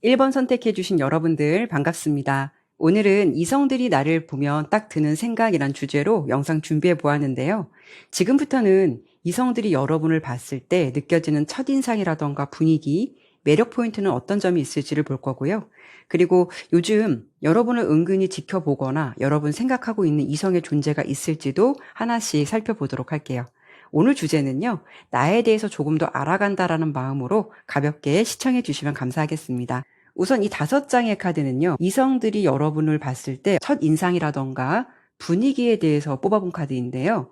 1번 선택해주신 여러분들 반갑습니다. 오늘은 이성들이 나를 보면 딱 드는 생각이란 주제로 영상 준비해 보았는데요. 지금부터는 이성들이 여러분을 봤을 때 느껴지는 첫인상이라던가 분위기, 매력 포인트는 어떤 점이 있을지를 볼 거고요. 그리고 요즘 여러분을 은근히 지켜보거나 여러분 생각하고 있는 이성의 존재가 있을지도 하나씩 살펴보도록 할게요. 오늘 주제는요, 나에 대해서 조금 더 알아간다라는 마음으로 가볍게 시청해 주시면 감사하겠습니다. 우선 이 5장의 카드는요, 이성들이 여러분을 봤을 때 첫 인상이라던가 분위기에 대해서 뽑아본 카드인데요.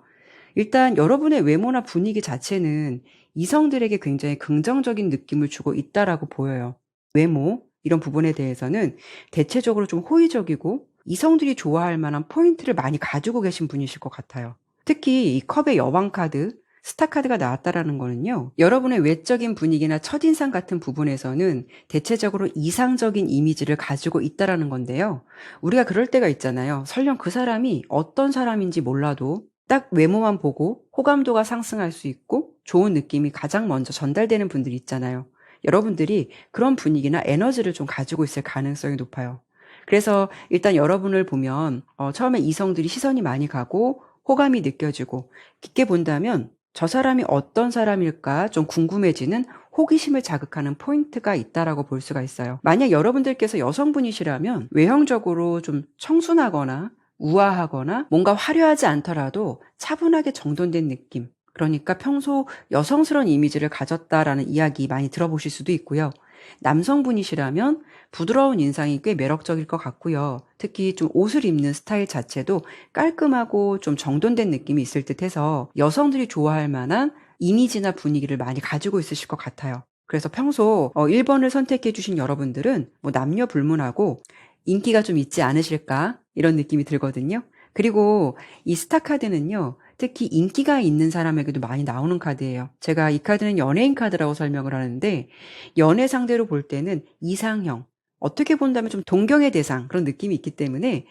일단 여러분의 외모나 분위기 자체는 이성들에게 굉장히 긍정적인 느낌을 주고 있다라고 보여요. 외모, 이런 부분에 대해서는 대체적으로 좀 호의적이고 이성들이 좋아할 만한 포인트를 많이 가지고 계신 분이실 것 같아요. 특히 이 컵의 여왕 카드, 스타 카드가 나왔다라는 거는요, 여러분의 외적인 분위기나 첫인상 같은 부분에서는 대체적으로 이상적인 이미지를 가지고 있다라는 건데요. 우리가 그럴 때가 있잖아요. 설령 그 사람이 어떤 사람인지 몰라도 딱 외모만 보고 호감도가 상승할 수 있고 좋은 느낌이 가장 먼저 전달되는 분들이 있잖아요. 여러분들이 그런 분위기나 에너지를 좀 가지고 있을 가능성이 높아요. 그래서 일단 여러분을 보면 처음에 이성들이 시선이 많이 가고 호감이 느껴지고 깊게 본다면 저 사람이 어떤 사람일까 좀 궁금해지는 호기심을 자극하는 포인트가 있다라고 볼 수가 있어요. 만약 여러분들께서 여성분이시라면 외형적으로 좀 청순하거나 우아하거나 뭔가 화려하지 않더라도 차분하게 정돈된 느낌, 그러니까 평소 여성스러운 이미지를 가졌다라는 이야기 많이 들어보실 수도 있고요. 남성분이시라면 부드러운 인상이 꽤 매력적일 것 같고요. 특히 좀 옷을 입는 스타일 자체도 깔끔하고 좀 정돈된 느낌이 있을 듯해서 여성들이 좋아할 만한 이미지나 분위기를 많이 가지고 있으실 것 같아요. 그래서 평소 1번을 선택해 주신 여러분들은 뭐 남녀 불문하고 인기가 좀 있지 않으실까 이런 느낌이 들거든요. 그리고 이 스타 카드는요, 특히 인기가 있는 사람에게도 많이 나오는 카드예요. 제가 이 카드는 연예인 카드라고 설명을 하는데, 연애 상대로 볼 때는 이상형, 어떻게 본다면 좀 동경의 대상, 그런 느낌이 있기 때문에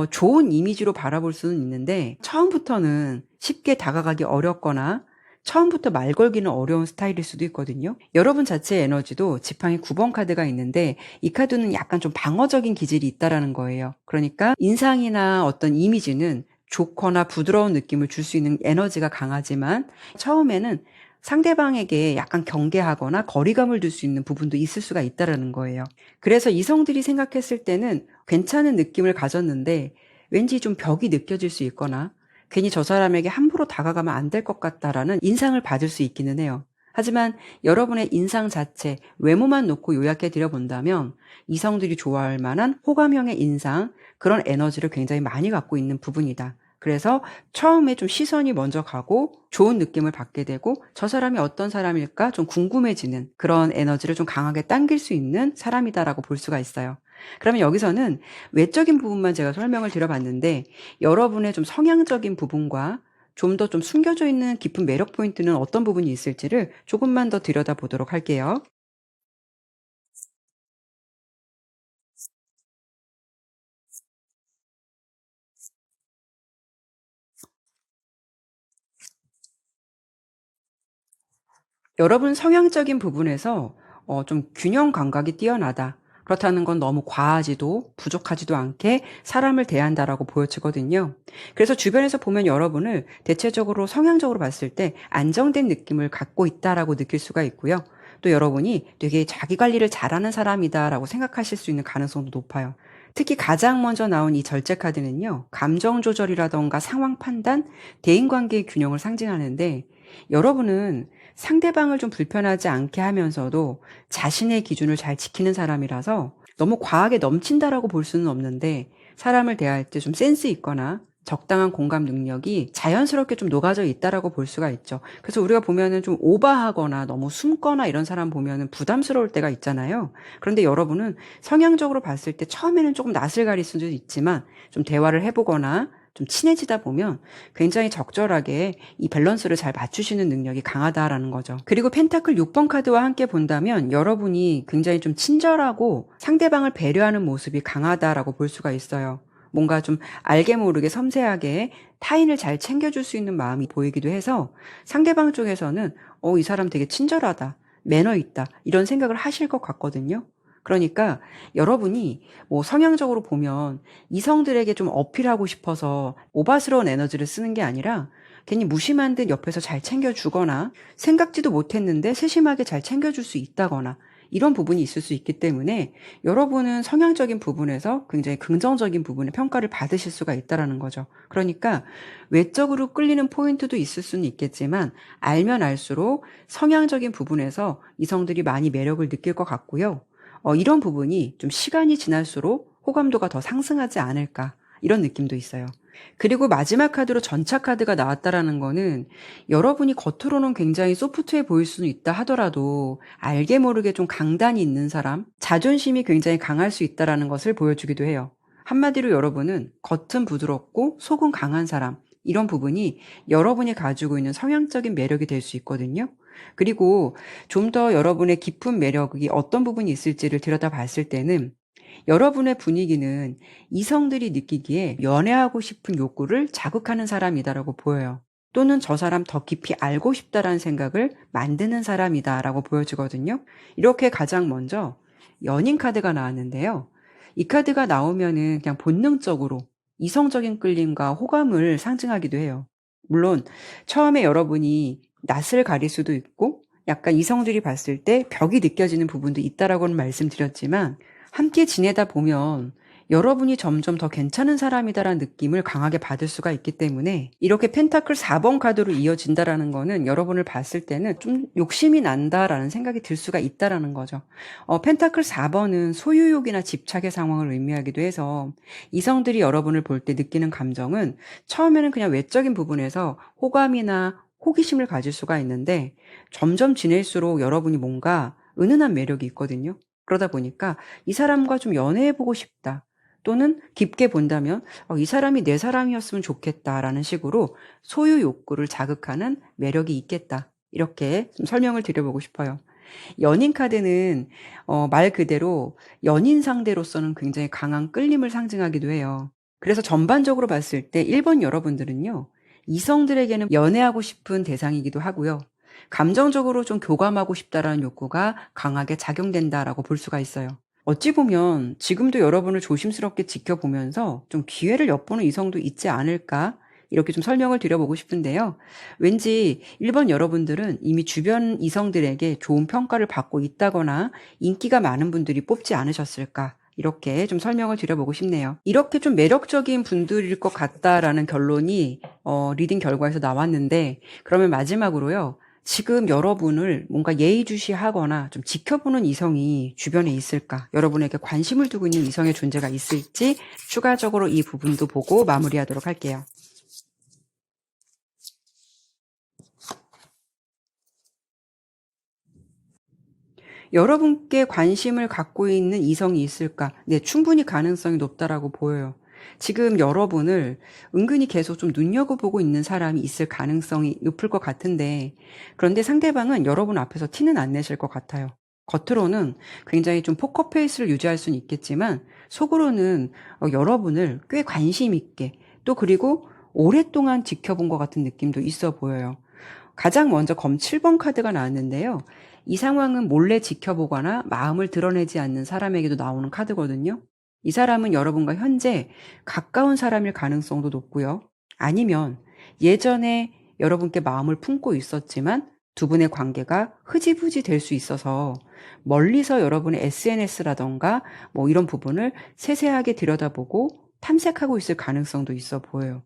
좋은 이미지로 바라볼 수는 있는데 처음부터는 쉽게 다가가기 어렵거나 처음부터 말 걸기는 어려운 스타일일 수도 있거든요. 여러분 자체의 에너지도 지팡이 9번 카드가 있는데 이 카드는 약간 좀 방어적인 기질이 있다라는 거예요. 그러니까 인상이나 어떤 이미지는 좋거나 부드러운 느낌을 줄 수 있는 에너지가 강하지만 처음에는 상대방에게 약간 경계하거나 거리감을 둘 수 있는 부분도 있을 수가 있다라는 거예요. 그래서 이성들이 생각했을 때는 괜찮은 느낌을 가졌는데 왠지 좀 벽이 느껴질 수 있거나 괜히 저 사람에게 함부로 다가가면 안 될 것 같다라는 인상을 받을 수 있기는 해요. 하지만 여러분의 인상 자체, 외모만 놓고 요약해 드려 본다면 이성들이 좋아할 만한 호감형의 인상, 그런 에너지를 굉장히 많이 갖고 있는 부분이다. 그래서 처음에 좀 시선이 먼저 가고 좋은 느낌을 받게 되고 저 사람이 어떤 사람일까 좀 궁금해지는 그런 에너지를 좀 강하게 당길 수 있는 사람이다라고 볼 수가 있어요. 그러면 여기서는 외적인 부분만 제가 설명을 드려봤는데 여러분의 좀 성향적인 부분과 좀 더 좀 숨겨져 있는 깊은 매력 포인트는 어떤 부분이 있을지를 조금만 더 들여다보도록 할게요. 여러분 성향적인 부분에서 좀 균형 감각이 뛰어나다. 그렇다는 건 너무 과하지도 부족하지도 않게 사람을 대한다라고 보여지거든요. 그래서 주변에서 보면 여러분을 대체적으로 성향적으로 봤을 때 안정된 느낌을 갖고 있다라고 느낄 수가 있고요. 또 여러분이 되게 자기 관리를 잘하는 사람이다라고 생각하실 수 있는 가능성도 높아요. 특히 가장 먼저 나온 이 절제 카드는요, 감정 조절이라던가 상황 판단, 대인 관계의 균형을 상징하는데 여러분은 상대방을 좀 불편하지 않게 하면서도 자신의 기준을 잘 지키는 사람이라서 너무 과하게 넘친다라고 볼 수는 없는데 사람을 대할 때 좀 센스 있거나 적당한 공감 능력이 자연스럽게 좀 녹아져 있다라고 볼 수가 있죠. 그래서 우리가 보면은 좀 오버하거나 너무 숨거나 이런 사람 보면은 부담스러울 때가 있잖아요. 그런데 여러분은 성향적으로 봤을 때 처음에는 조금 낯을 가릴 수도 있지만 좀 대화를 해보거나 좀 친해지다 보면 굉장히 적절하게 이 밸런스를 잘 맞추시는 능력이 강하다라는 거죠. 그리고 펜타클 6번 카드와 함께 본다면 여러분이 굉장히 좀 친절하고 상대방을 배려하는 모습이 강하다라고 볼 수가 있어요. 뭔가 좀 알게 모르게 섬세하게 타인을 잘 챙겨줄 수 있는 마음이 보이기도 해서 상대방 쪽에서는 이 사람 되게 친절하다, 매너 있다 이런 생각을 하실 것 같거든요. 그러니까 여러분이 뭐 성향적으로 보면 이성들에게 좀 어필하고 싶어서 오바스러운 에너지를 쓰는 게 아니라 괜히 무심한 듯 옆에서 잘 챙겨주거나 생각지도 못했는데 세심하게 잘 챙겨줄 수 있다거나 이런 부분이 있을 수 있기 때문에 여러분은 성향적인 부분에서 굉장히 긍정적인 부분의 평가를 받으실 수가 있다라는 거죠. 그러니까 외적으로 끌리는 포인트도 있을 수는 있겠지만 알면 알수록 성향적인 부분에서 이성들이 많이 매력을 느낄 것 같고요. 이런 부분이 좀 시간이 지날수록 호감도가 더 상승하지 않을까 이런 느낌도 있어요. 그리고 마지막 카드로 전차 카드가 나왔다라는 거는 여러분이 겉으로는 굉장히 소프트해 보일 수는 있다 하더라도 알게 모르게 좀 강단이 있는 사람, 자존심이 굉장히 강할 수 있다라는 것을 보여주기도 해요. 한마디로 여러분은 겉은 부드럽고 속은 강한 사람, 이런 부분이 여러분이 가지고 있는 성향적인 매력이 될 수 있거든요. 그리고 좀 더 여러분의 깊은 매력이 어떤 부분이 있을지를 들여다봤을 때는 여러분의 분위기는 이성들이 느끼기에 연애하고 싶은 욕구를 자극하는 사람이다라고 보여요. 또는 저 사람 더 깊이 알고 싶다라는 생각을 만드는 사람이다라고 보여지거든요. 이렇게 가장 먼저 연인 카드가 나왔는데요. 이 카드가 나오면은 그냥 본능적으로 이성적인 끌림과 호감을 상징하기도 해요. 물론 처음에 여러분이 낯을 가릴 수도 있고 약간 이성들이 봤을 때 벽이 느껴지는 부분도 있다라고는 말씀드렸지만 함께 지내다 보면 여러분이 점점 더 괜찮은 사람이다라는 느낌을 강하게 받을 수가 있기 때문에 이렇게 펜타클 4번 카드로 이어진다라는 거는 여러분을 봤을 때는 좀 욕심이 난다라는 생각이 들 수가 있다라는 거죠. 펜타클 4번은 소유욕이나 집착의 상황을 의미하기도 해서 이성들이 여러분을 볼 때 느끼는 감정은 처음에는 그냥 외적인 부분에서 호감이나 호기심을 가질 수가 있는데 점점 지낼수록 여러분이 뭔가 은은한 매력이 있거든요. 그러다 보니까 이 사람과 좀 연애해보고 싶다. 또는 깊게 본다면 이 사람이 내 사람이었으면 좋겠다라는 식으로 소유 욕구를 자극하는 매력이 있겠다. 이렇게 좀 설명을 드려보고 싶어요. 연인 카드는 말 그대로 연인 상대로서는 굉장히 강한 끌림을 상징하기도 해요. 그래서 전반적으로 봤을 때 1번 여러분들은요. 이성들에게는 연애하고 싶은 대상이기도 하고요. 감정적으로 좀 교감하고 싶다라는 욕구가 강하게 작용된다라고 볼 수가 있어요. 어찌 보면 지금도 여러분을 조심스럽게 지켜보면서 좀 기회를 엿보는 이성도 있지 않을까? 이렇게 좀 설명을 드려보고 싶은데요. 왠지 1번 여러분들은 이미 주변 이성들에게 좋은 평가를 받고 있다거나 인기가 많은 분들이 뽑지 않으셨을까? 이렇게 좀 설명을 드려보고 싶네요. 이렇게 좀 매력적인 분들일 것 같다라는 결론이 리딩 결과에서 나왔는데 그러면 마지막으로요. 지금 여러분을 뭔가 예의주시하거나 좀 지켜보는 이성이 주변에 있을까? 여러분에게 관심을 두고 있는 이성의 존재가 있을지 추가적으로 이 부분도 보고 마무리하도록 할게요. 여러분께 관심을 갖고 있는 이성이 있을까? 네, 충분히 가능성이 높다라고 보여요. 지금 여러분을 은근히 계속 좀 눈여겨보고 있는 사람이 있을 가능성이 높을 것 같은데, 그런데 상대방은 여러분 앞에서 티는 안 내실 것 같아요. 겉으로는 굉장히 좀 포커페이스를 유지할 수는 있겠지만, 속으로는 여러분을 꽤 관심 있게, 또 그리고 오랫동안 지켜본 것 같은 느낌도 있어 보여요. 가장 먼저 검 7번 카드가 나왔는데요. 이 상황은 몰래 지켜보거나 마음을 드러내지 않는 사람에게도 나오는 카드거든요. 이 사람은 여러분과 현재 가까운 사람일 가능성도 높고요. 아니면 예전에 여러분께 마음을 품고 있었지만 두 분의 관계가 흐지부지 될 수 있어서 멀리서 여러분의 SNS라던가 뭐 이런 부분을 세세하게 들여다보고 탐색하고 있을 가능성도 있어 보여요.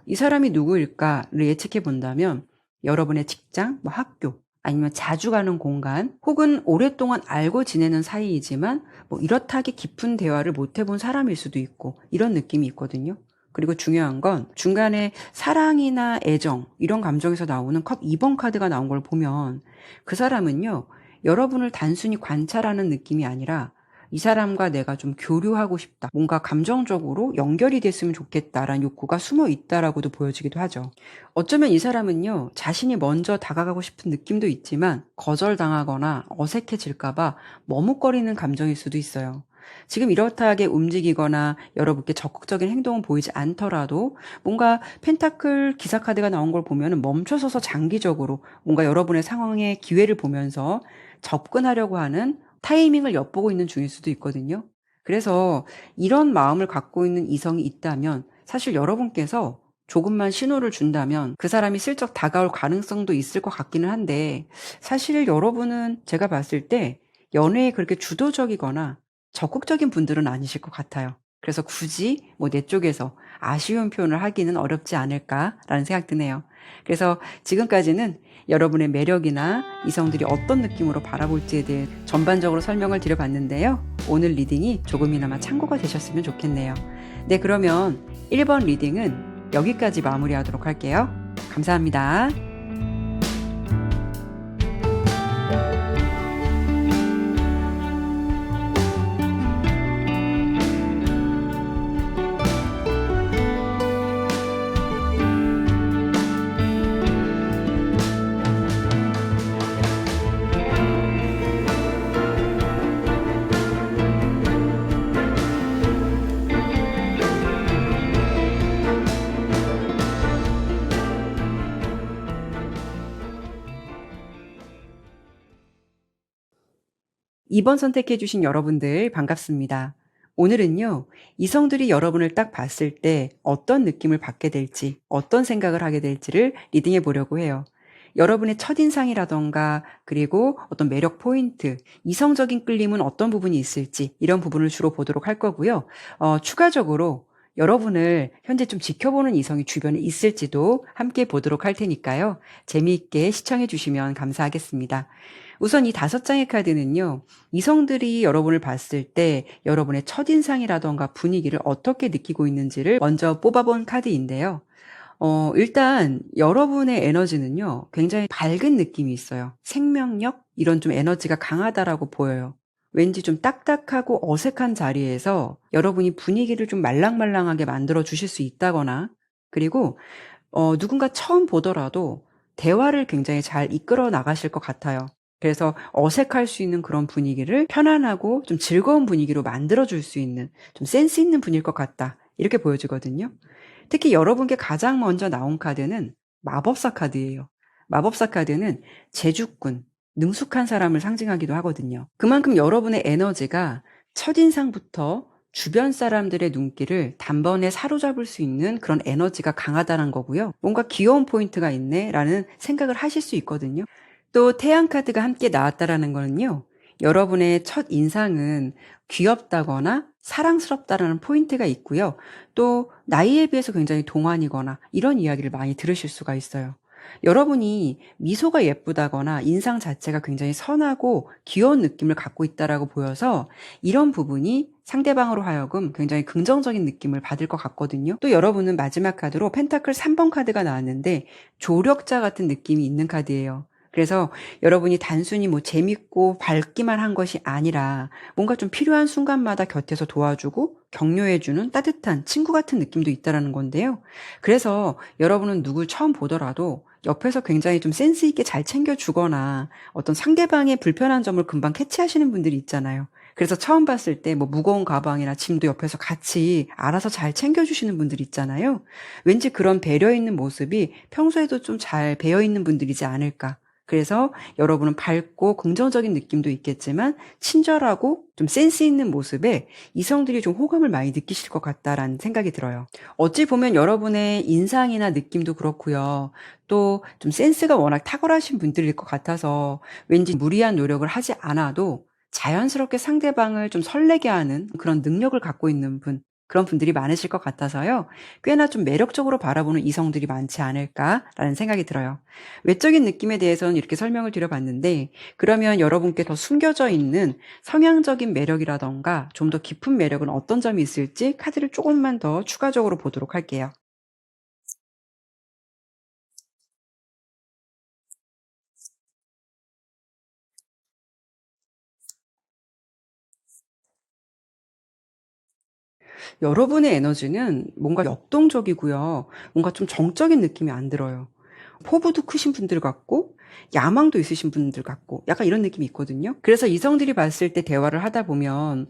이 사람이 누구일까를 예측해 본다면 여러분의 직장, 뭐 학교, 아니면 자주 가는 공간, 혹은 오랫동안 알고 지내는 사이이지만 뭐 이렇다하게 깊은 대화를 못 해본 사람일 수도 있고 이런 느낌이 있거든요. 그리고 중요한 건 중간에 사랑이나 애정 이런 감정에서 나오는 컵 2번 카드가 나온 걸 보면 그 사람은요. 여러분을 단순히 관찰하는 느낌이 아니라 이 사람과 내가 좀 교류하고 싶다. 뭔가 감정적으로 연결이 됐으면 좋겠다라는 욕구가 숨어 있다라고도 보여지기도 하죠. 어쩌면 이 사람은요, 자신이 먼저 다가가고 싶은 느낌도 있지만 거절당하거나 어색해질까봐 머뭇거리는 감정일 수도 있어요. 지금 이렇다하게 움직이거나 여러분께 적극적인 행동은 보이지 않더라도 뭔가 펜타클 기사 카드가 나온 걸 보면 멈춰서서 장기적으로 뭔가 여러분의 상황에 기회를 보면서 접근하려고 하는 타이밍을 엿보고 있는 중일 수도 있거든요. 그래서 이런 마음을 갖고 있는 이성이 있다면 사실 여러분께서 조금만 신호를 준다면 그 사람이 슬쩍 다가올 가능성도 있을 것 같기는 한데, 사실 여러분은 제가 봤을 때 연애에 그렇게 주도적이거나 적극적인 분들은 아니실 것 같아요. 그래서 굳이 뭐 내 쪽에서 아쉬운 표현을 하기는 어렵지 않을까라는 생각 드네요. 그래서 지금까지는 여러분의 매력이나 이성들이 어떤 느낌으로 바라볼지에 대해 전반적으로 설명을 드려봤는데요. 오늘 리딩이 조금이나마 참고가 되셨으면 좋겠네요. 네, 그러면 1번 리딩은 여기까지 마무리하도록 할게요. 감사합니다. 이번 선택해주신 여러분들 반갑습니다. 오늘은요, 이성들이 여러분을 딱 봤을 때 어떤 느낌을 받게 될지, 어떤 생각을 하게 될지를 리딩해 보려고 해요. 여러분의 첫인상이라던가, 그리고 어떤 매력 포인트, 이성적인 끌림은 어떤 부분이 있을지, 이런 부분을 주로 보도록 할 거고요. 추가적으로 여러분을 현재 좀 지켜보는 이성이 주변에 있을지도 함께 보도록 할 테니까요. 재미있게 시청해 주시면 감사하겠습니다. 우선 이 5장의 카드는요, 이성들이 여러분을 봤을 때 여러분의 첫인상이라던가 분위기를 어떻게 느끼고 있는지를 먼저 뽑아본 카드인데요. 일단 여러분의 에너지는요, 굉장히 밝은 느낌이 있어요. 생명력? 이런 좀 에너지가 강하다라고 보여요. 왠지 좀 딱딱하고 어색한 자리에서 여러분이 분위기를 좀 말랑말랑하게 만들어 주실 수 있다거나, 그리고 누군가 처음 보더라도 대화를 굉장히 잘 이끌어 나가실 것 같아요. 그래서 어색할 수 있는 그런 분위기를 편안하고 좀 즐거운 분위기로 만들어 줄 수 있는 좀 센스 있는 분일 것 같다. 이렇게 보여지거든요. 특히 여러분께 가장 먼저 나온 카드는 마법사 카드예요. 마법사 카드는 제주꾼, 능숙한 사람을 상징하기도 하거든요. 그만큼 여러분의 에너지가 첫인상부터 주변 사람들의 눈길을 단번에 사로잡을 수 있는 그런 에너지가 강하다는 거고요. 뭔가 귀여운 포인트가 있네 라는 생각을 하실 수 있거든요. 또 태양 카드가 함께 나왔다라는 거는요, 여러분의 첫 인상은 귀엽다거나 사랑스럽다라는 포인트가 있고요. 또 나이에 비해서 굉장히 동안이거나 이런 이야기를 많이 들으실 수가 있어요. 여러분이 미소가 예쁘다거나 인상 자체가 굉장히 선하고 귀여운 느낌을 갖고 있다라고 보여서 이런 부분이 상대방으로 하여금 굉장히 긍정적인 느낌을 받을 것 같거든요. 또 여러분은 마지막 카드로 펜타클 3번 카드가 나왔는데 조력자 같은 느낌이 있는 카드예요. 그래서 여러분이 단순히 뭐 재밌고 밝기만 한 것이 아니라 뭔가 좀 필요한 순간마다 곁에서 도와주고 격려해주는 따뜻한 친구 같은 느낌도 있다라는 건데요. 그래서 여러분은 누굴 처음 보더라도 옆에서 굉장히 좀 센스 있게 잘 챙겨주거나 어떤 상대방의 불편한 점을 금방 캐치하시는 분들이 있잖아요. 그래서 처음 봤을 때 뭐 무거운 가방이나 짐도 옆에서 같이 알아서 잘 챙겨주시는 분들 있잖아요. 왠지 그런 배려 있는 모습이 평소에도 좀 잘 배어 있는 분들이지 않을까. 그래서 여러분은 밝고 긍정적인 느낌도 있겠지만 친절하고 좀 센스 있는 모습에 이성들이 좀 호감을 많이 느끼실 것 같다라는 생각이 들어요. 어찌 보면 여러분의 인상이나 느낌도 그렇고요. 또 좀 센스가 워낙 탁월하신 분들일 것 같아서 왠지 무리한 노력을 하지 않아도 자연스럽게 상대방을 좀 설레게 하는 그런 능력을 갖고 있는 분, 그런 분들이 많으실 것 같아서요. 꽤나 좀 매력적으로 바라보는 이성들이 많지 않을까라는 생각이 들어요. 외적인 느낌에 대해서는 이렇게 설명을 드려봤는데, 그러면 여러분께 더 숨겨져 있는 성향적인 매력이라던가 좀 더 깊은 매력은 어떤 점이 있을지 카드를 조금만 더 추가적으로 보도록 할게요. 여러분의 에너지는 뭔가 역동적이고요. 뭔가 좀 정적인 느낌이 안 들어요. 포부도 크신 분들 같고 야망도 있으신 분들 같고 약간 이런 느낌이 있거든요. 그래서 이성들이 봤을 때 대화를 하다 보면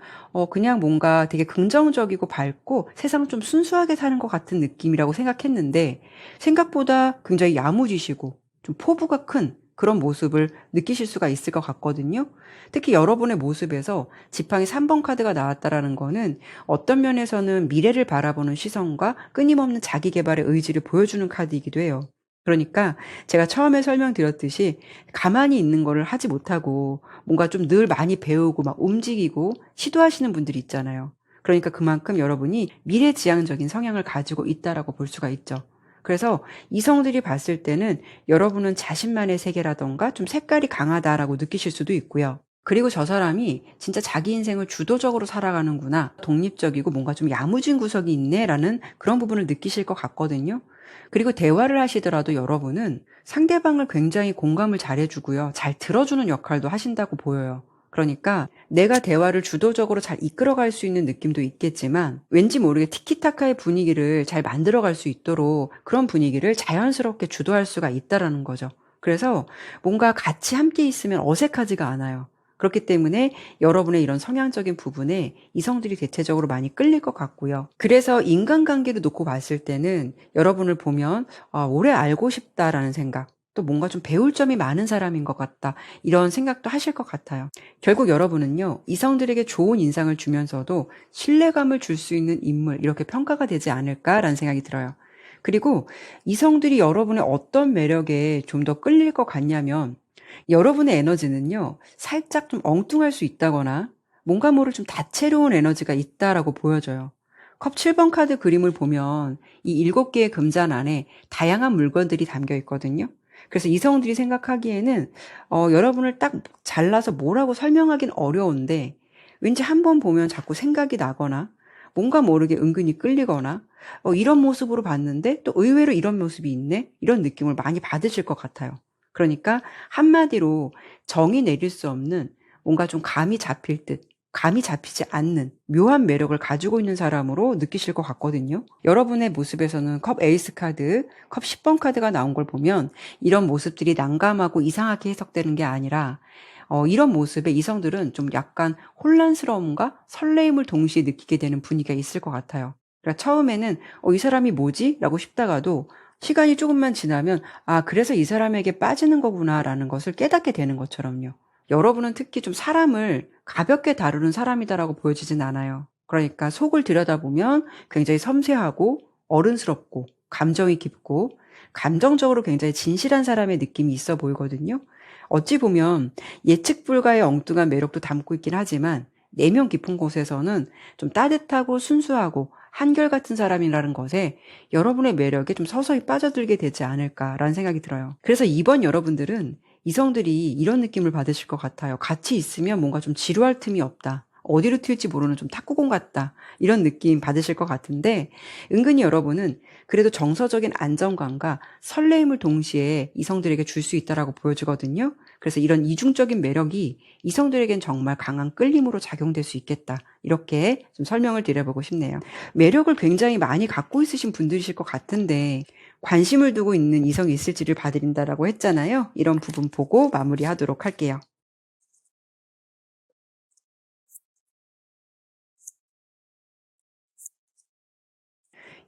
그냥 뭔가 되게 긍정적이고 밝고 세상을 좀 순수하게 사는 것 같은 느낌이라고 생각했는데 생각보다 굉장히 야무지시고 좀 포부가 큰 그런 모습을 느끼실 수가 있을 것 같거든요. 특히 여러분의 모습에서 지팡이 3번 카드가 나왔다라는 거는 어떤 면에서는 미래를 바라보는 시선과 끊임없는 자기 개발의 의지를 보여주는 카드이기도 해요. 그러니까 제가 처음에 설명드렸듯이 가만히 있는 거를 하지 못하고 뭔가 좀 늘 많이 배우고 막 움직이고 시도하시는 분들이 있잖아요. 그러니까 그만큼 여러분이 미래지향적인 성향을 가지고 있다라고 볼 수가 있죠. 그래서 이성들이 봤을 때는 여러분은 자신만의 세계라던가 좀 색깔이 강하다라고 느끼실 수도 있고요. 그리고 저 사람이 진짜 자기 인생을 주도적으로 살아가는구나. 독립적이고 뭔가 좀 야무진 구석이 있네라는 그런 부분을 느끼실 것 같거든요. 그리고 대화를 하시더라도 여러분은 상대방을 굉장히 공감을 잘해주고요. 잘 들어주는 역할도 하신다고 보여요. 그러니까 내가 대화를 주도적으로 잘 이끌어갈 수 있는 느낌도 있겠지만 왠지 모르게 티키타카의 분위기를 잘 만들어갈 수 있도록 그런 분위기를 자연스럽게 주도할 수가 있다라는 거죠. 그래서 뭔가 같이 함께 있으면 어색하지가 않아요. 그렇기 때문에 여러분의 이런 성향적인 부분에 이성들이 대체적으로 많이 끌릴 것 같고요. 그래서 인간관계를 놓고 봤을 때는 여러분을 보면 오래 알고 싶다라는 생각, 또 뭔가 좀 배울 점이 많은 사람인 것 같다. 이런 생각도 하실 것 같아요. 결국 여러분은요, 이성들에게 좋은 인상을 주면서도 신뢰감을 줄 수 있는 인물, 이렇게 평가가 되지 않을까라는 생각이 들어요. 그리고 이성들이 여러분의 어떤 매력에 좀 더 끌릴 것 같냐면 여러분의 에너지는요, 살짝 좀 엉뚱할 수 있다거나 뭔가 모를 좀 다채로운 에너지가 있다라고 보여져요. 컵 7번 카드 그림을 보면 이 7개의 금잔 안에 다양한 물건들이 담겨 있거든요. 그래서 이성들이 생각하기에는 여러분을 딱 잘라서 뭐라고 설명하긴 어려운데 왠지 한번 보면 자꾸 생각이 나거나 뭔가 모르게 은근히 끌리거나 이런 모습으로 봤는데 또 의외로 이런 모습이 있네? 이런 느낌을 많이 받으실 것 같아요. 그러니까 한마디로 정의 내릴 수 없는 뭔가 좀 감이 잡힐 듯 감이 잡히지 않는 묘한 매력을 가지고 있는 사람으로 느끼실 것 같거든요. 여러분의 모습에서는 컵 에이스 카드, 컵 10번 카드가 나온 걸 보면 이런 모습들이 난감하고 이상하게 해석되는 게 아니라 이런 모습에 이성들은 좀 약간 혼란스러움과 설레임을 동시에 느끼게 되는 분위기가 있을 것 같아요. 그러니까 처음에는 이 사람이 뭐지? 라고 싶다가도 시간이 조금만 지나면 그래서 이 사람에게 빠지는 거구나라는 것을 깨닫게 되는 것처럼요. 여러분은 특히 좀 사람을 가볍게 다루는 사람이다라고 보여지진 않아요. 그러니까 속을 들여다보면 굉장히 섬세하고 어른스럽고 감정이 깊고 감정적으로 굉장히 진실한 사람의 느낌이 있어 보이거든요. 어찌 보면 예측 불가의 엉뚱한 매력도 담고 있긴 하지만 내면 깊은 곳에서는 좀 따뜻하고 순수하고 한결같은 사람이라는 것에 여러분의 매력에 좀 서서히 빠져들게 되지 않을까라는 생각이 들어요. 그래서 이번 여러분들은 이성들이 이런 느낌을 받으실 것 같아요. 같이 있으면 뭔가 좀 지루할 틈이 없다. 어디로 튈지 모르는 좀 탁구공 같다. 이런 느낌 받으실 것 같은데 은근히 여러분은 그래도 정서적인 안정감과 설레임을 동시에 이성들에게 줄 수 있다라고 보여지거든요. 그래서 이런 이중적인 매력이 이성들에겐 정말 강한 끌림으로 작용될 수 있겠다. 이렇게 좀 설명을 드려보고 싶네요. 매력을 굉장히 많이 갖고 있으신 분들이실 것 같은데 관심을 두고 있는 이성이 있을지를 봐드린다라고 했잖아요. 이런 부분 보고 마무리하도록 할게요.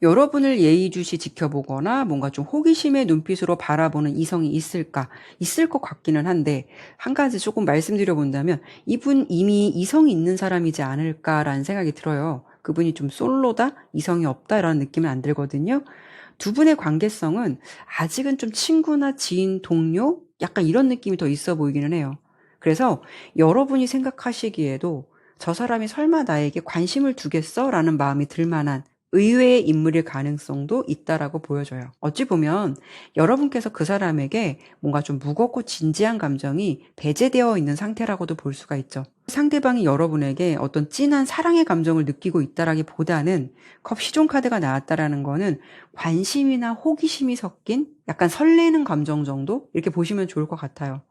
여러분을 예의주시 지켜보거나 뭔가 좀 호기심의 눈빛으로 바라보는 이성이 있을까? 있을 것 같기는 한데 한 가지 조금 말씀드려 본다면 이분 이미 이성이 있는 사람이지 않을까라는 생각이 들어요. 그분이 좀 솔로다? 이성이 없다라는 느낌은 안 들거든요. 두 분의 관계성은 아직은 좀 친구나 지인, 동료? 약간 이런 느낌이 더 있어 보이기는 해요. 그래서 여러분이 생각하시기에도 저 사람이 설마 나에게 관심을 두겠어? 라는 마음이 들 만한 의외의 인물일 가능성도 있다라고 보여져요. 어찌 보면 여러분께서 그 사람에게 뭔가 좀 무겁고 진지한 감정이 배제되어 있는 상태라고도 볼 수가 있죠. 상대방이 여러분에게 어떤 진한 사랑의 감정을 느끼고 있다라기보다는 컵 시종 카드가 나왔다라는 거는 관심이나 호기심이 섞인 약간 설레는 감정 정도? 이렇게 보시면 좋을 것 같아요.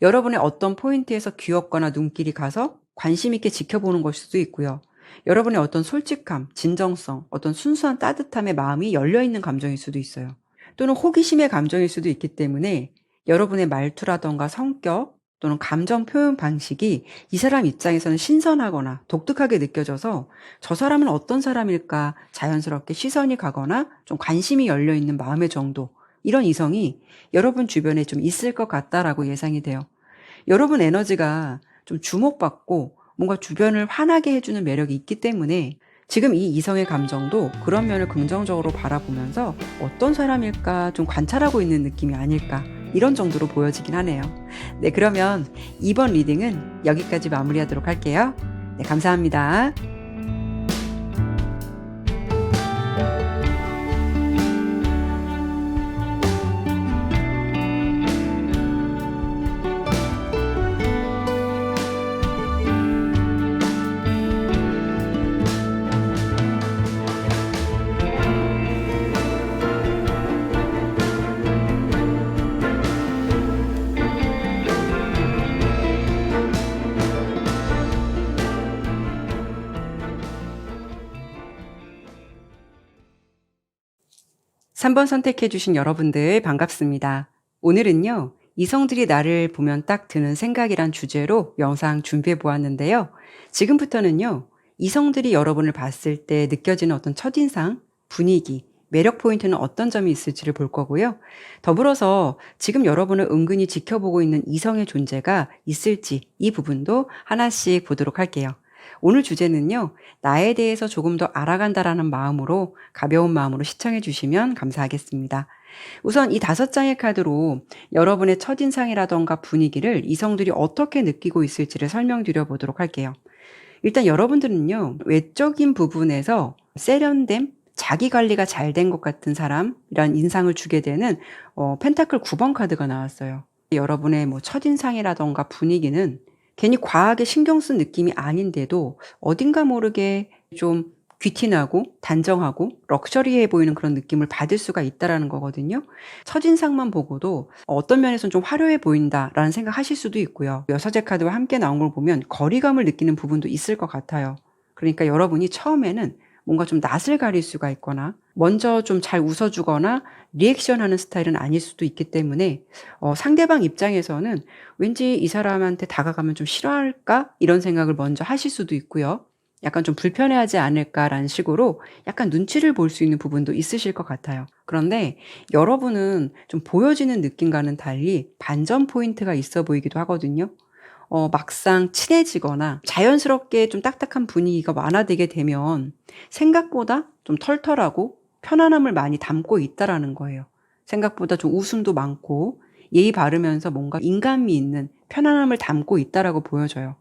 여러분의 어떤 포인트에서 귀엽거나 눈길이 가서 관심 있게 지켜보는 걸 수도 있고요. 여러분의 어떤 솔직함, 진정성, 어떤 순수한 따뜻함의 마음이 열려있는 감정일 수도 있어요. 또는 호기심의 감정일 수도 있기 때문에 여러분의 말투라던가 성격 또는 감정 표현 방식이 이 사람 입장에서는 신선하거나 독특하게 느껴져서 저 사람은 어떤 사람일까 자연스럽게 시선이 가거나 좀 관심이 열려있는 마음의 정도 이런 이성이 여러분 주변에 좀 있을 것 같다라고 예상이 돼요. 여러분 에너지가 좀 주목받고 뭔가 주변을 환하게 해주는 매력이 있기 때문에 지금 이 이성의 감정도 그런 면을 긍정적으로 바라보면서 어떤 사람일까 좀 관찰하고 있는 느낌이 아닐까 이런 정도로 보여지긴 하네요. 네, 그러면 이번 리딩은 여기까지 마무리하도록 할게요. 네, 감사합니다. 3번 선택해 주신 여러분들 반갑습니다. 오늘은요, 이성들이 나를 보면 딱 드는 생각이란 주제로 영상 준비해 보았는데요. 지금부터는요, 이성들이 여러분을 봤을 때 느껴지는 어떤 첫인상, 분위기, 매력 포인트는 어떤 점이 있을지를 볼 거고요. 더불어서 지금 여러분을 은근히 지켜보고 있는 이성의 존재가 있을지 이 부분도 하나씩 보도록 할게요. 오늘 주제는요, 나에 대해서 조금 더 알아간다라는 마음으로 가벼운 마음으로 시청해 주시면 감사하겠습니다. 우선 이 5장의 카드로 여러분의 첫인상이라던가 분위기를 이성들이 어떻게 느끼고 있을지를 설명드려 보도록 할게요. 일단 여러분들은요, 외적인 부분에서 세련됨, 자기 관리가 잘 된 것 같은 사람이란 인상을 주게 되는 펜타클 9번 카드가 나왔어요. 여러분의 뭐 첫인상이라던가 분위기는 괜히 과하게 신경 쓴 느낌이 아닌데도 어딘가 모르게 좀 귀티나고 단정하고 럭셔리해 보이는 그런 느낌을 받을 수가 있다라는 거거든요. 첫인상만 보고도 어떤 면에서는 좀 화려해 보인다라는 생각하실 수도 있고요. 여섯의 카드와 함께 나온 걸 보면 거리감을 느끼는 부분도 있을 것 같아요. 그러니까 여러분이 처음에는 뭔가 좀 낯을 가릴 수가 있거나 먼저 좀 잘 웃어주거나 리액션하는 스타일은 아닐 수도 있기 때문에 상대방 입장에서는 왠지 이 사람한테 다가가면 좀 싫어할까? 이런 생각을 먼저 하실 수도 있고요. 약간 좀 불편해하지 않을까라는 식으로 약간 눈치를 볼 수 있는 부분도 있으실 것 같아요. 그런데 여러분은 좀 보여지는 느낌과는 달리 반전 포인트가 있어 보이기도 하거든요. 막상 친해지거나 자연스럽게 좀 딱딱한 분위기가 완화되게 되면 생각보다 좀 털털하고 편안함을 많이 담고 있다라는 거예요. 생각보다 좀 웃음도 많고 예의 바르면서 뭔가 인간미 있는 편안함을 담고 있다라고 보여져요.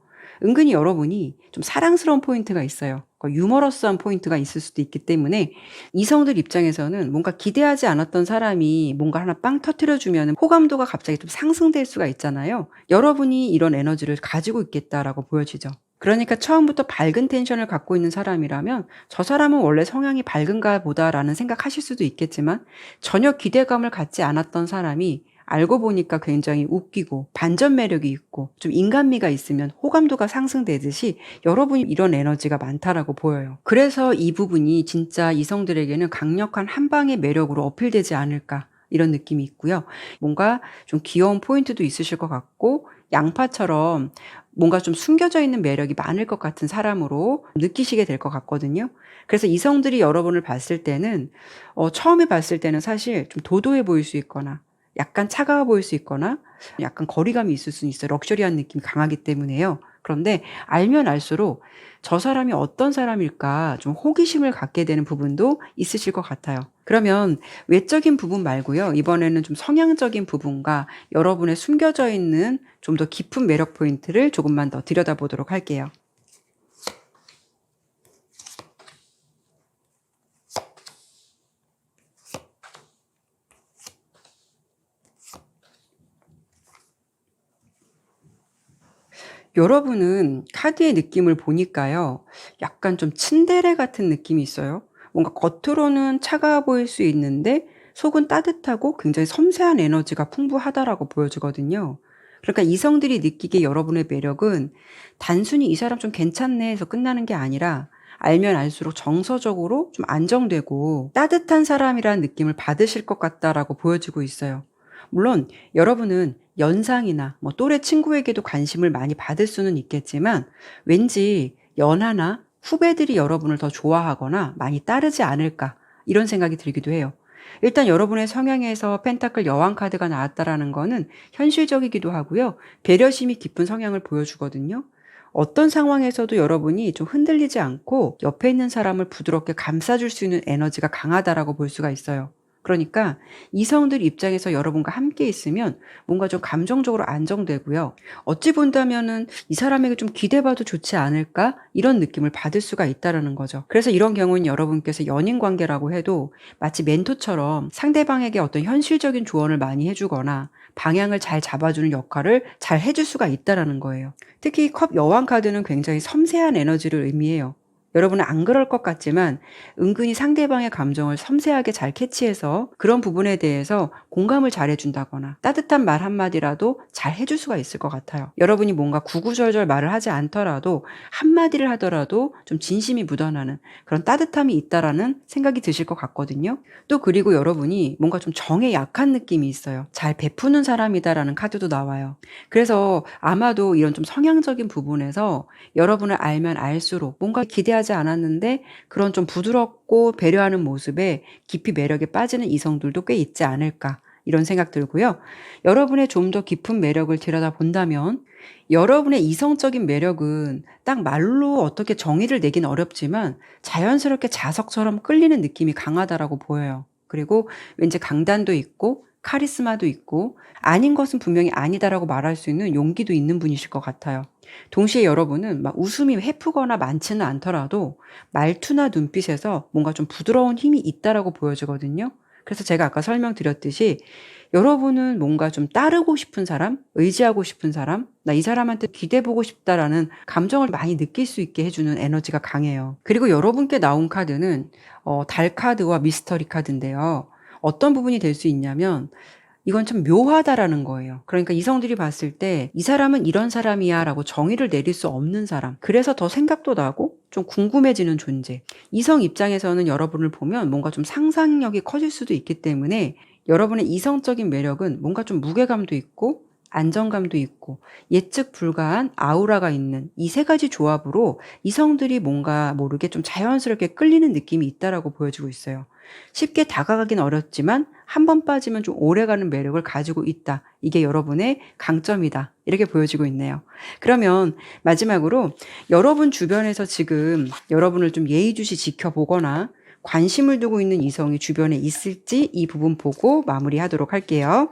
은근히 여러분이 좀 사랑스러운 포인트가 있어요. 유머러스한 포인트가 있을 수도 있기 때문에 이성들 입장에서는 뭔가 기대하지 않았던 사람이 뭔가 하나 빵 터트려 주면 호감도가 갑자기 좀 상승될 수가 있잖아요. 여러분이 이런 에너지를 가지고 있겠다라고 보여지죠. 그러니까 처음부터 밝은 텐션을 갖고 있는 사람이라면 저 사람은 원래 성향이 밝은가 보다라는 생각하실 수도 있겠지만 전혀 기대감을 갖지 않았던 사람이 알고 보니까 굉장히 웃기고 반전 매력이 있고 좀 인간미가 있으면 호감도가 상승되듯이 여러분이 이런 에너지가 많다라고 보여요. 그래서 이 부분이 진짜 이성들에게는 강력한 한방의 매력으로 어필되지 않을까 이런 느낌이 있고요. 뭔가 좀 귀여운 포인트도 있으실 것 같고 양파처럼 뭔가 좀 숨겨져 있는 매력이 많을 것 같은 사람으로 느끼시게 될 것 같거든요. 그래서 이성들이 여러분을 봤을 때는 처음에 봤을 때는 사실 좀 도도해 보일 수 있거나 약간 차가워 보일 수 있거나 약간 거리감이 있을 수는 있어요. 럭셔리한 느낌이 강하기 때문에요. 그런데 알면 알수록 저 사람이 어떤 사람일까 좀 호기심을 갖게 되는 부분도 있으실 것 같아요. 그러면 외적인 부분 말고요. 이번에는 좀 성향적인 부분과 여러분의 숨겨져 있는 좀 더 깊은 매력 포인트를 조금만 더 들여다보도록 할게요. 여러분은 카드의 느낌을 보니까요. 약간 좀 츤데레 같은 느낌이 있어요. 뭔가 겉으로는 차가워 보일 수 있는데 속은 따뜻하고 굉장히 섬세한 에너지가 풍부하다라고 보여지거든요. 그러니까 이성들이 느끼기에 여러분의 매력은 단순히 '이 사람 좀 괜찮네.' 해서 끝나는 게 아니라 알면 알수록 정서적으로 좀 안정되고 따뜻한 사람이라는 느낌을 받으실 것 같다라고 보여지고 있어요. 물론 여러분은 연상이나 뭐 또래 친구에게도 관심을 많이 받을 수는 있겠지만 왠지 연하나 후배들이 여러분을 더 좋아하거나 많이 따르지 않을까 이런 생각이 들기도 해요. 일단 여러분의 성향에서 펜타클 여왕 카드가 나왔다라는 거는 현실적이기도 하고요. 배려심이 깊은 성향을 보여주거든요. 어떤 상황에서도 여러분이 좀 흔들리지 않고 옆에 있는 사람을 부드럽게 감싸줄 수 있는 에너지가 강하다라고 볼 수가 있어요. 그러니까 이성들 입장에서 여러분과 함께 있으면 뭔가 좀 감정적으로 안정되고요. 어찌 본다면은 '이 사람에게 좀 기대봐도 좋지 않을까?' 이런 느낌을 받을 수가 있다라는 거죠. 그래서 이런 경우는 여러분께서 연인 관계라고 해도 마치 멘토처럼 상대방에게 어떤 현실적인 조언을 많이 해 주거나 방향을 잘 잡아주는 역할을 잘 해줄 수가 있다라는 거예요. 특히 컵 여왕 카드는 굉장히 섬세한 에너지를 의미해요. 여러분은 안 그럴 것 같지만 은근히 상대방의 감정을 섬세하게 잘 캐치해서 그런 부분에 대해서 공감을 잘 해준다거나 따뜻한 말 한마디라도 잘 해줄 수가 있을 것 같아요. 여러분이 뭔가 구구절절 말을 하지 않더라도 한마디를 하더라도 좀 진심이 묻어나는 그런 따뜻함이 있다라는 생각이 드실 것 같거든요. 또 그리고 여러분이 뭔가 좀 정에 약한 느낌이 있어요. 잘 베푸는 사람이다라는 카드도 나와요. 그래서 아마도 이런 좀 성향적인 부분에서 여러분을 알면 알수록 뭔가 기대하지 않았는데 그런 좀 부드럽고 배려하는 모습에 깊이 매력에 빠지는 이성들도 꽤 있지 않을까 이런 생각 들고요. 여러분의 좀 더 깊은 매력을 들여다본다면 여러분의 이성적인 매력은 딱 말로 어떻게 정의를 내긴 어렵지만 자연스럽게 자석처럼 끌리는 느낌이 강하다라고 보여요. 그리고 왠지 강단도 있고 카리스마도 있고 아닌 것은 분명히 아니다라고 말할 수 있는 용기도 있는 분이실 것 같아요. 동시에 여러분은 막 웃음이 해프거나 많지는 않더라도 말투나 눈빛에서 뭔가 좀 부드러운 힘이 있다라고 보여지거든요. 그래서 제가 아까 설명드렸듯이 여러분은 뭔가 좀 따르고 싶은 사람, 의지하고 싶은 사람, 나 이 사람한테 기대보고 싶다라는 감정을 많이 느낄 수 있게 해주는 에너지가 강해요. 그리고 여러분께 나온 카드는 달 카드와 미스터리 카드인데요. 어떤 부분이 될 수 있냐면 이건 참 묘하다라는 거예요. 그러니까 이성들이 봤을 때 '이 사람은 이런 사람이야.'라고 정의를 내릴 수 없는 사람. 그래서 더 생각도 나고 좀 궁금해지는 존재. 이성 입장에서는 여러분을 보면 뭔가 좀 상상력이 커질 수도 있기 때문에 여러분의 이성적인 매력은 뭔가 좀 무게감도 있고 안정감도 있고 예측 불가한 아우라가 있는 이 세 가지 조합으로 이성들이 뭔가 모르게 좀 자연스럽게 끌리는 느낌이 있다라고 보여지고 있어요. 쉽게 다가가긴 어렵지만 한 번 빠지면 좀 오래가는 매력을 가지고 있다. 이게 여러분의 강점이다. 이렇게 보여지고 있네요. 그러면 마지막으로 여러분 주변에서 지금 여러분을 좀 예의주시 지켜보거나 관심을 두고 있는 이성이 주변에 있을지 이 부분 보고 마무리하도록 할게요.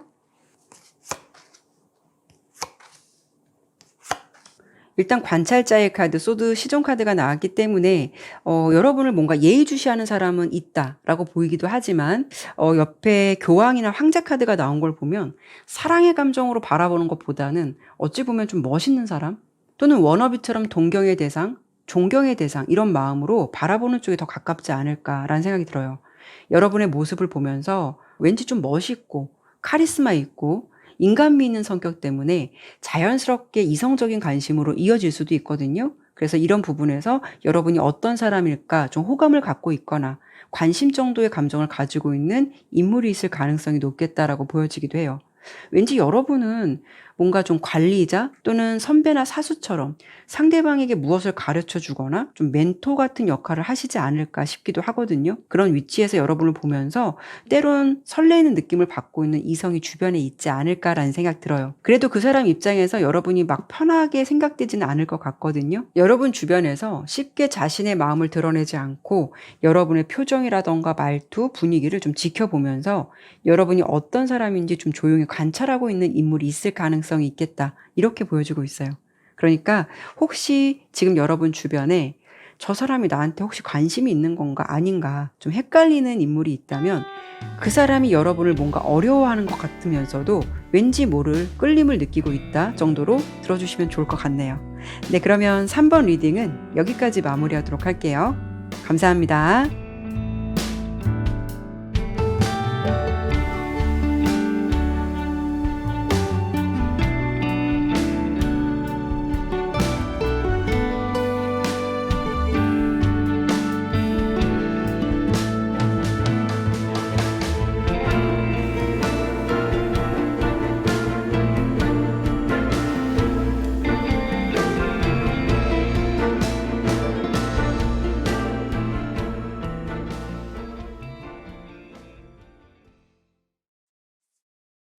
일단 관찰자의 카드, 소드 시종 카드가 나왔기 때문에 여러분을 뭔가 예의주시하는 사람은 있다라고 보이기도 하지만 옆에 교황이나 황제 카드가 나온 걸 보면 사랑의 감정으로 바라보는 것보다는 어찌 보면 좀 멋있는 사람 또는 워너비처럼 동경의 대상, 존경의 대상 이런 마음으로 바라보는 쪽에 더 가깝지 않을까라는 생각이 들어요. 여러분의 모습을 보면서 왠지 좀 멋있고 카리스마 있고 인간미 있는 성격 때문에 자연스럽게 이성적인 관심으로 이어질 수도 있거든요. 그래서 이런 부분에서 여러분이 어떤 사람일까 좀 호감을 갖고 있거나 관심 정도의 감정을 가지고 있는 인물이 있을 가능성이 높겠다라고 보여지기도 해요. 왠지 여러분은 뭔가 좀 관리자 또는 선배나 사수처럼 상대방에게 무엇을 가르쳐 주거나 좀 멘토 같은 역할을 하시지 않을까 싶기도 하거든요. 그런 위치에서 여러분을 보면서 때론 설레이는 느낌을 받고 있는 이성이 주변에 있지 않을까라는 생각 들어요. 그래도 그 사람 입장에서 여러분이 막 편하게 생각되지는 않을 것 같거든요. 여러분 주변에서 쉽게 자신의 마음을 드러내지 않고 여러분의 표정이라던가 말투, 분위기를 좀 지켜보면서 여러분이 어떤 사람인지 좀 조용히 관찰하고 있는 인물이 있을 가능성이 있겠다. 이렇게 보여주고 있어요. 그러니까 혹시 지금 여러분 주변에 저 사람이 나한테 혹시 관심이 있는 건가 아닌가 좀 헷갈리는 인물이 있다면 그 사람이 여러분을 뭔가 어려워하는 것 같으면서도 왠지 모를 끌림을 느끼고 있다 정도로 들어주시면 좋을 것 같네요. 네, 그러면 3번 리딩은 여기까지 마무리하도록 할게요. 감사합니다.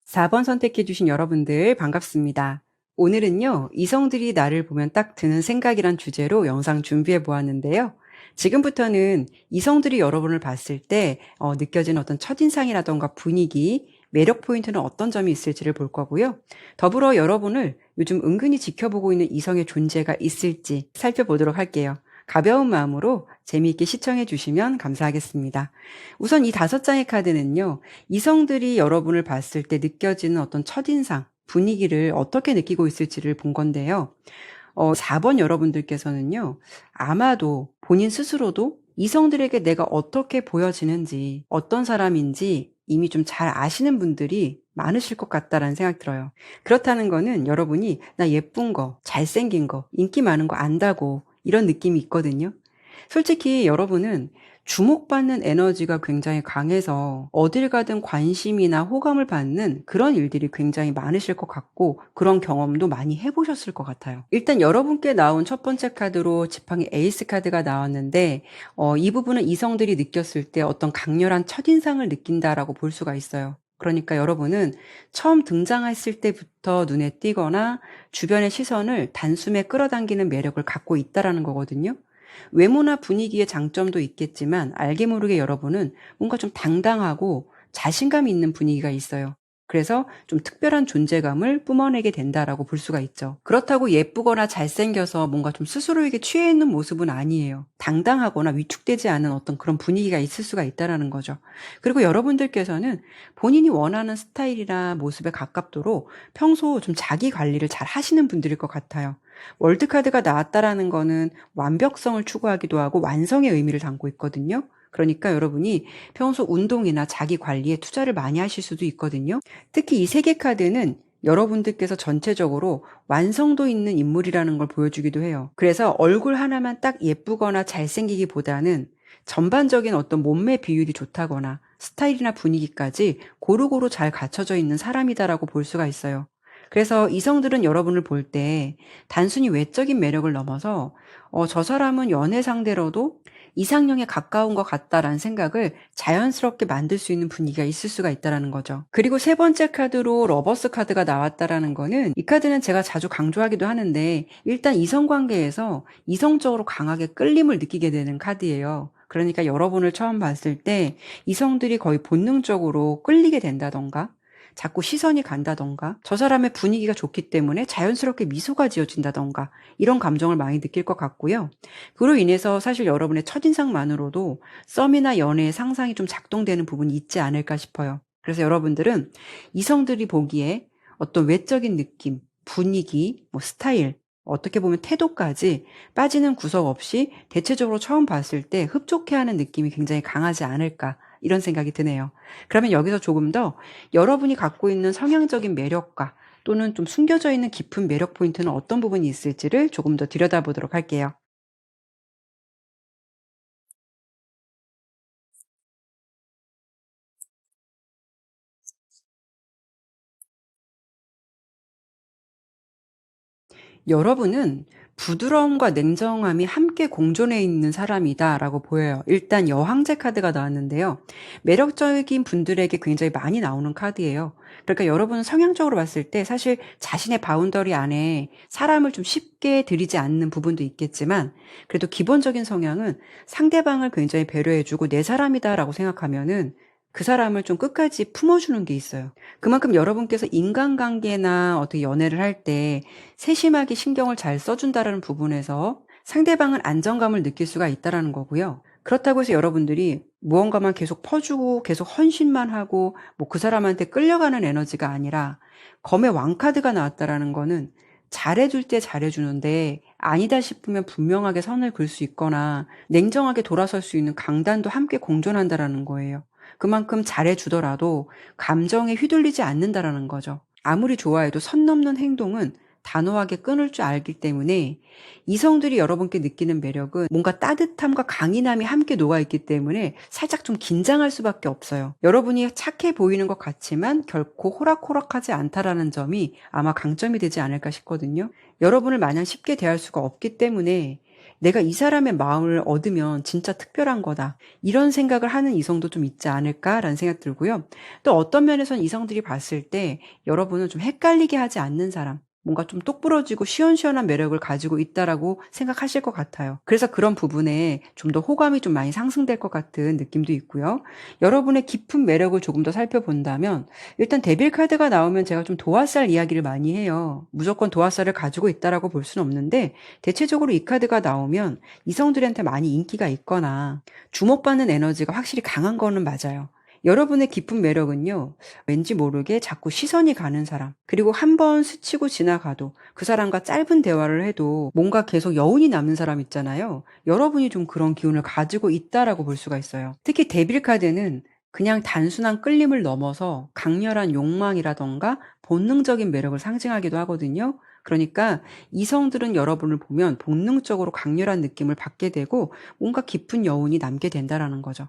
4번 선택해주신 여러분들 반갑습니다. 오늘은요, 이성들이 나를 보면 딱 드는 생각이란 주제로 영상 준비해 보았는데요. 지금부터는 이성들이 여러분을 봤을 때 느껴지는 어떤 첫인상이라던가 분위기, 매력 포인트는 어떤 점이 있을지를 볼 거고요. 더불어 여러분을 요즘 은근히 지켜보고 있는 이성의 존재가 있을지 살펴보도록 할게요. 가벼운 마음으로 재미있게 시청해 주시면 감사하겠습니다. 우선 이 5장의 카드는요, 이성들이 여러분을 봤을 때 느껴지는 어떤 첫인상, 분위기를 어떻게 느끼고 있을지를 본 건데요. 4번 여러분들께서는요, 아마도 본인 스스로도 이성들에게 내가 어떻게 보여지는지, 어떤 사람인지 이미 좀 잘 아시는 분들이 많으실 것 같다라는 생각 들어요. 그렇다는 거는 여러분이 나 예쁜 거, 잘생긴 거, 인기 많은 거 안다고 이런 느낌이 있거든요. 솔직히 여러분은 주목받는 에너지가 굉장히 강해서 어딜 가든 관심이나 호감을 받는 그런 일들이 굉장히 많으실 것 같고 그런 경험도 많이 해보셨을 것 같아요. 일단 여러분께 나온 첫 번째 카드로 지팡이 에이스 카드가 나왔는데 이 부분은 이성들이 느꼈을 때 어떤 강렬한 첫인상을 느낀다라고 볼 수가 있어요. 그러니까 여러분은 처음 등장했을 때부터 눈에 띄거나 주변의 시선을 단숨에 끌어당기는 매력을 갖고 있다라는 거거든요. 외모나 분위기의 장점도 있겠지만 알게 모르게 여러분은 뭔가 좀 당당하고 자신감 있는 분위기가 있어요. 그래서 좀 특별한 존재감을 뿜어내게 된다라고 볼 수가 있죠. 그렇다고 예쁘거나 잘생겨서 뭔가 좀 스스로에게 취해 있는 모습은 아니에요. 당당하거나 위축되지 않은 어떤 그런 분위기가 있을 수가 있다라는 거죠. 그리고 여러분들께서는 본인이 원하는 스타일이나 모습에 가깝도록 평소 좀 자기 관리를 잘 하시는 분들일 것 같아요. 월드카드가 나왔다라는 거는 완벽성을 추구하기도 하고 완성의 의미를 담고 있거든요. 그러니까 여러분이 평소 운동이나 자기 관리에 투자를 많이 하실 수도 있거든요. 특히 이 3개 카드는 여러분들께서 전체적으로 완성도 있는 인물이라는 걸 보여주기도 해요. 그래서 얼굴 하나만 딱 예쁘거나 잘생기기보다는 전반적인 어떤 몸매 비율이 좋다거나 스타일이나 분위기까지 고루고루 잘 갖춰져 있는 사람이다라고 볼 수가 있어요. 그래서 이성들은 여러분을 볼 때 단순히 외적인 매력을 넘어서 저 사람은 연애 상대로도 이상형에 가까운 것 같다라는 생각을 자연스럽게 만들 수 있는 분위기가 있을 수가 있다라는 거죠. 그리고 세 번째 카드로 러버스 카드가 나왔다라는 거는 이 카드는 제가 자주 강조하기도 하는데 일단 이성관계에서 이성적으로 강하게 끌림을 느끼게 되는 카드예요. 그러니까 여러분을 처음 봤을 때 이성들이 거의 본능적으로 끌리게 된다던가 자꾸 시선이 간다던가 저 사람의 분위기가 좋기 때문에 자연스럽게 미소가 지어진다던가 이런 감정을 많이 느낄 것 같고요. 그로 인해서 사실 여러분의 첫인상만으로도 썸이나 연애의 상상이 좀 작동되는 부분이 있지 않을까 싶어요. 그래서 여러분들은 이성들이 보기에 어떤 외적인 느낌, 분위기, 스타일, 어떻게 보면 태도까지 빠지는 구석 없이 대체적으로 처음 봤을 때 흡족해하는 느낌이 굉장히 강하지 않을까 이런 생각이 드네요. 그러면 여기서 조금 더 여러분이 갖고 있는 성향적인 매력과 또는 좀 숨겨져 있는 깊은 매력 포인트는 어떤 부분이 있을지를 조금 더 들여다보도록 할게요. 여러분은 부드러움과 냉정함이 함께 공존해 있는 사람이다라고 보여요. 일단 여왕제 카드가 나왔는데요. 매력적인 분들에게 굉장히 많이 나오는 카드예요. 그러니까 여러분은 성향적으로 봤을 때 사실 자신의 바운더리 안에 사람을 좀 쉽게 들이지 않는 부분도 있겠지만 그래도 기본적인 성향은 상대방을 굉장히 배려해주고 내 사람이다라고 생각하면은 그 사람을 좀 끝까지 품어주는 게 있어요. 그만큼 여러분께서 인간관계나 어떻게 연애를 할 때 세심하게 신경을 잘 써준다라는 부분에서 상대방은 안정감을 느낄 수가 있다라는 거고요. 그렇다고 해서 여러분들이 무언가만 계속 퍼주고 계속 헌신만 하고 뭐 그 사람한테 끌려가는 에너지가 아니라 검의 왕카드가 나왔다라는 거는 잘해줄 때 잘해주는데 아니다 싶으면 분명하게 선을 그을 수 있거나 냉정하게 돌아설 수 있는 강단도 함께 공존한다라는 거예요. 그만큼 잘해주더라도 감정에 휘둘리지 않는다라는 거죠. 아무리 좋아해도 선 넘는 행동은 단호하게 끊을 줄 알기 때문에 이성들이 여러분께 느끼는 매력은 뭔가 따뜻함과 강인함이 함께 녹아있기 때문에 살짝 좀 긴장할 수밖에 없어요. 여러분이 착해 보이는 것 같지만 결코 호락호락하지 않다라는 점이 아마 강점이 되지 않을까 싶거든요. 여러분을 마냥 쉽게 대할 수가 없기 때문에 내가 이 사람의 마음을 얻으면 진짜 특별한 거다. 이런 생각을 하는 이성도 좀 있지 않을까라는 생각 들고요. 또 어떤 면에서는 이성들이 봤을 때 여러분은 좀 헷갈리게 하지 않는 사람, 뭔가 좀 똑부러지고 시원시원한 매력을 가지고 있다라고 생각하실 것 같아요. 그래서 그런 부분에 좀 더 호감이 좀 많이 상승될 것 같은 느낌도 있고요. 여러분의 깊은 매력을 조금 더 살펴본다면 일단 데빌 카드가 나오면 제가 좀 도화살 이야기를 많이 해요. 무조건 도화살을 가지고 있다라고 볼 수는 없는데 대체적으로 이 카드가 나오면 이성들한테 많이 인기가 있거나 주목받는 에너지가 확실히 강한 거는 맞아요. 여러분의 깊은 매력은요, 왠지 모르게 자꾸 시선이 가는 사람, 그리고 한 번 스치고 지나가도 그 사람과 짧은 대화를 해도 뭔가 계속 여운이 남는 사람 있잖아요. 여러분이 좀 그런 기운을 가지고 있다라고 볼 수가 있어요. 특히 데빌 카드는 그냥 단순한 끌림을 넘어서 강렬한 욕망이라던가 본능적인 매력을 상징하기도 하거든요. 그러니까 이성들은 여러분을 보면 본능적으로 강렬한 느낌을 받게 되고 뭔가 깊은 여운이 남게 된다라는 거죠.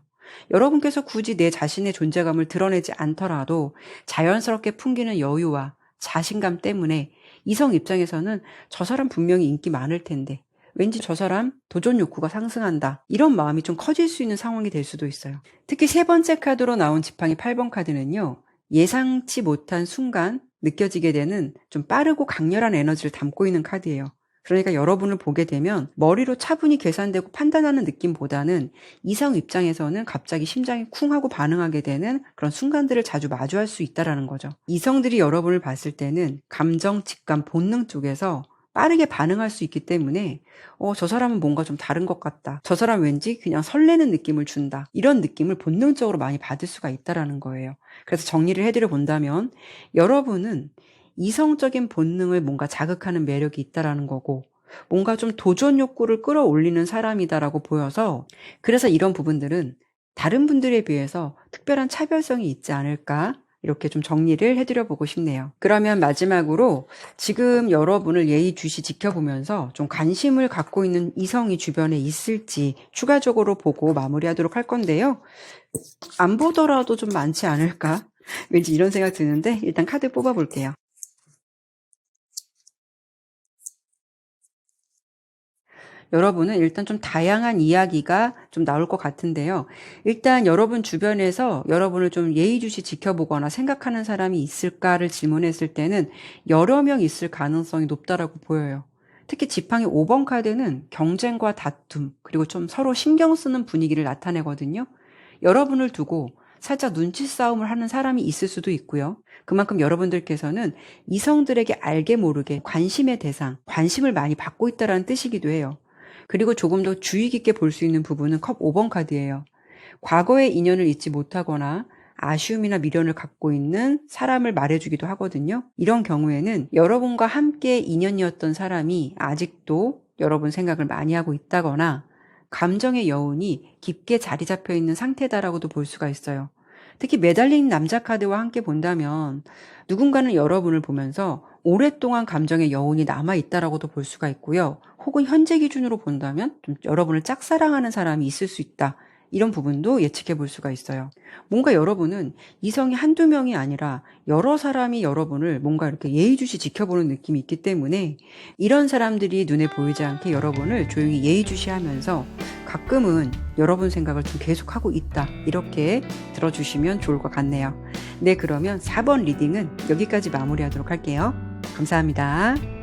여러분께서 굳이 내 자신의 존재감을 드러내지 않더라도 자연스럽게 풍기는 여유와 자신감 때문에 이성 입장에서는 저 사람 분명히 인기 많을 텐데 왠지 저 사람 도전 욕구가 상승한다. 이런 마음이 좀 커질 수 있는 상황이 될 수도 있어요. 특히 세 번째 카드로 나온 지팡이 8번 카드는요. 예상치 못한 순간 느껴지게 되는 좀 빠르고 강렬한 에너지를 담고 있는 카드예요. 그러니까 여러분을 보게 되면 머리로 차분히 계산되고 판단하는 느낌보다는 이성 입장에서는 갑자기 심장이 쿵 하고 반응하게 되는 그런 순간들을 자주 마주할 수 있다라는 거죠. 이성들이 여러분을 봤을 때는 감정, 직감, 본능 쪽에서 빠르게 반응할 수 있기 때문에 저 사람은 뭔가 좀 다른 것 같다. 저 사람 왠지 그냥 설레는 느낌을 준다. 이런 느낌을 본능적으로 많이 받을 수가 있다라는 거예요. 그래서 정리를 해드려 본다면 여러분은 이성적인 본능을 뭔가 자극하는 매력이 있다라는 거고 뭔가 좀 도전 욕구를 끌어올리는 사람이다라고 보여서 그래서 이런 부분들은 다른 분들에 비해서 특별한 차별성이 있지 않을까 이렇게 좀 정리를 해드려 보고 싶네요. 그러면 마지막으로 지금 여러분을 예의주시 지켜보면서 좀 관심을 갖고 있는 이성이 주변에 있을지 추가적으로 보고 마무리하도록 할 건데요. 안 보더라도 좀 많지 않을까? 왠지 이런 생각 드는데 일단 카드 뽑아볼게요. 여러분은 일단 좀 다양한 이야기가 좀 나올 것 같은데요. 일단 여러분 주변에서 여러분을 좀 예의주시 지켜보거나 생각하는 사람이 있을까를 질문했을 때는 여러 명 있을 가능성이 높다라고 보여요. 특히 지팡이 5번 카드는 경쟁과 다툼, 그리고 좀 서로 신경 쓰는 분위기를 나타내거든요. 여러분을 두고 살짝 눈치 싸움을 하는 사람이 있을 수도 있고요. 그만큼 여러분들께서는 이성들에게 알게 모르게 관심의 대상, 관심을 많이 받고 있다는 뜻이기도 해요. 그리고 조금 더 주의 깊게 볼 수 있는 부분은 컵 5번 카드예요. 과거의 인연을 잊지 못하거나 아쉬움이나 미련을 갖고 있는 사람을 말해주기도 하거든요. 이런 경우에는 여러분과 함께 인연이었던 사람이 아직도 여러분 생각을 많이 하고 있다거나 감정의 여운이 깊게 자리 잡혀 있는 상태다라고도 볼 수가 있어요. 특히 매달린 남자 카드와 함께 본다면 누군가는 여러분을 보면서 오랫동안 감정의 여운이 남아있다라고도 볼 수가 있고요. 혹은 현재 기준으로 본다면 좀 여러분을 짝사랑하는 사람이 있을 수 있다. 이런 부분도 예측해 볼 수가 있어요. 뭔가 여러분은 이성이 한두 명이 아니라 여러 사람이 여러분을 뭔가 이렇게 예의주시 지켜보는 느낌이 있기 때문에 이런 사람들이 눈에 보이지 않게 여러분을 조용히 예의주시 하면서 가끔은 여러분 생각을 좀 계속하고 있다. 이렇게 들어주시면 좋을 것 같네요. 네, 그러면 4번 리딩은 여기까지 마무리하도록 할게요. 감사합니다.